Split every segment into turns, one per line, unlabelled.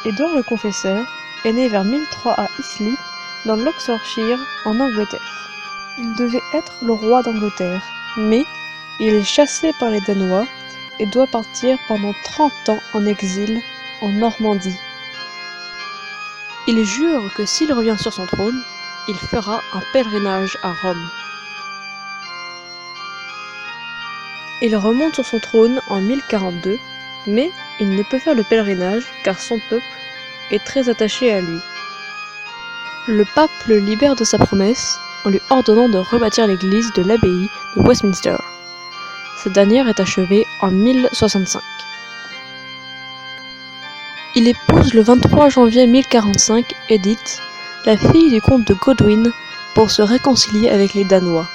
Édouard le Confesseur est né vers 1003 à Islip, dans l'Oxfordshire, en Angleterre. Il devait être le roi d'Angleterre, mais il est chassé par les Danois et doit partir pendant 30 ans en exil en Normandie. Il jure que s'il revient sur son trône, il fera un pèlerinage à Rome. Il remonte sur son trône en 1042, mais il ne peut faire le pèlerinage car son peuple est très attaché à lui. Le pape le libère de sa promesse en lui ordonnant de rebâtir l'église de l'abbaye de Westminster. Cette dernière est achevée en 1065. Il épouse le 23 janvier 1045 Edith, la fille du comte de Godwin, pour se réconcilier avec les Danois.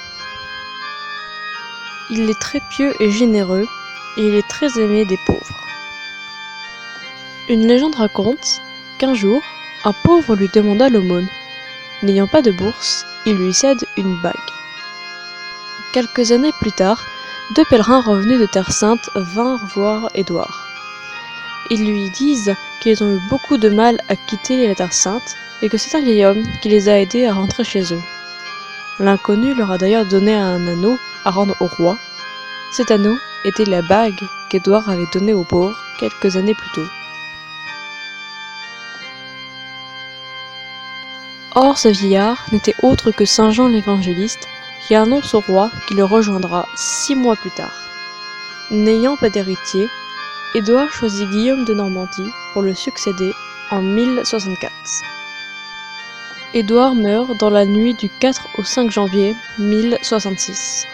Il est très pieux et généreux, et il est très aimé des pauvres. Une légende raconte qu'un jour, un pauvre lui demanda l'aumône. N'ayant pas de bourse, il lui cède une bague. Quelques années plus tard, 2 pèlerins revenus de Terre Sainte vinrent voir Édouard. Ils lui disent qu'ils ont eu beaucoup de mal à quitter la Terre Sainte et que c'est un vieil homme qui les a aidés à rentrer chez eux. L'inconnu leur a d'ailleurs donné un anneau à rendre au roi. Cet anneau était la bague qu'Édouard avait donnée aux pauvres quelques années plus tôt. Or ce vieillard n'était autre que saint Jean l'Évangéliste qui annonce au roi qu'il le rejoindra 6 mois plus tard. N'ayant pas d'héritier, Édouard choisit Guillaume de Normandie pour le succéder en 1064. Édouard meurt dans la nuit du 4 au 5 janvier 1066.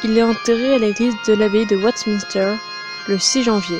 Il est enterré à l'église de l'abbaye de Westminster le 6 janvier.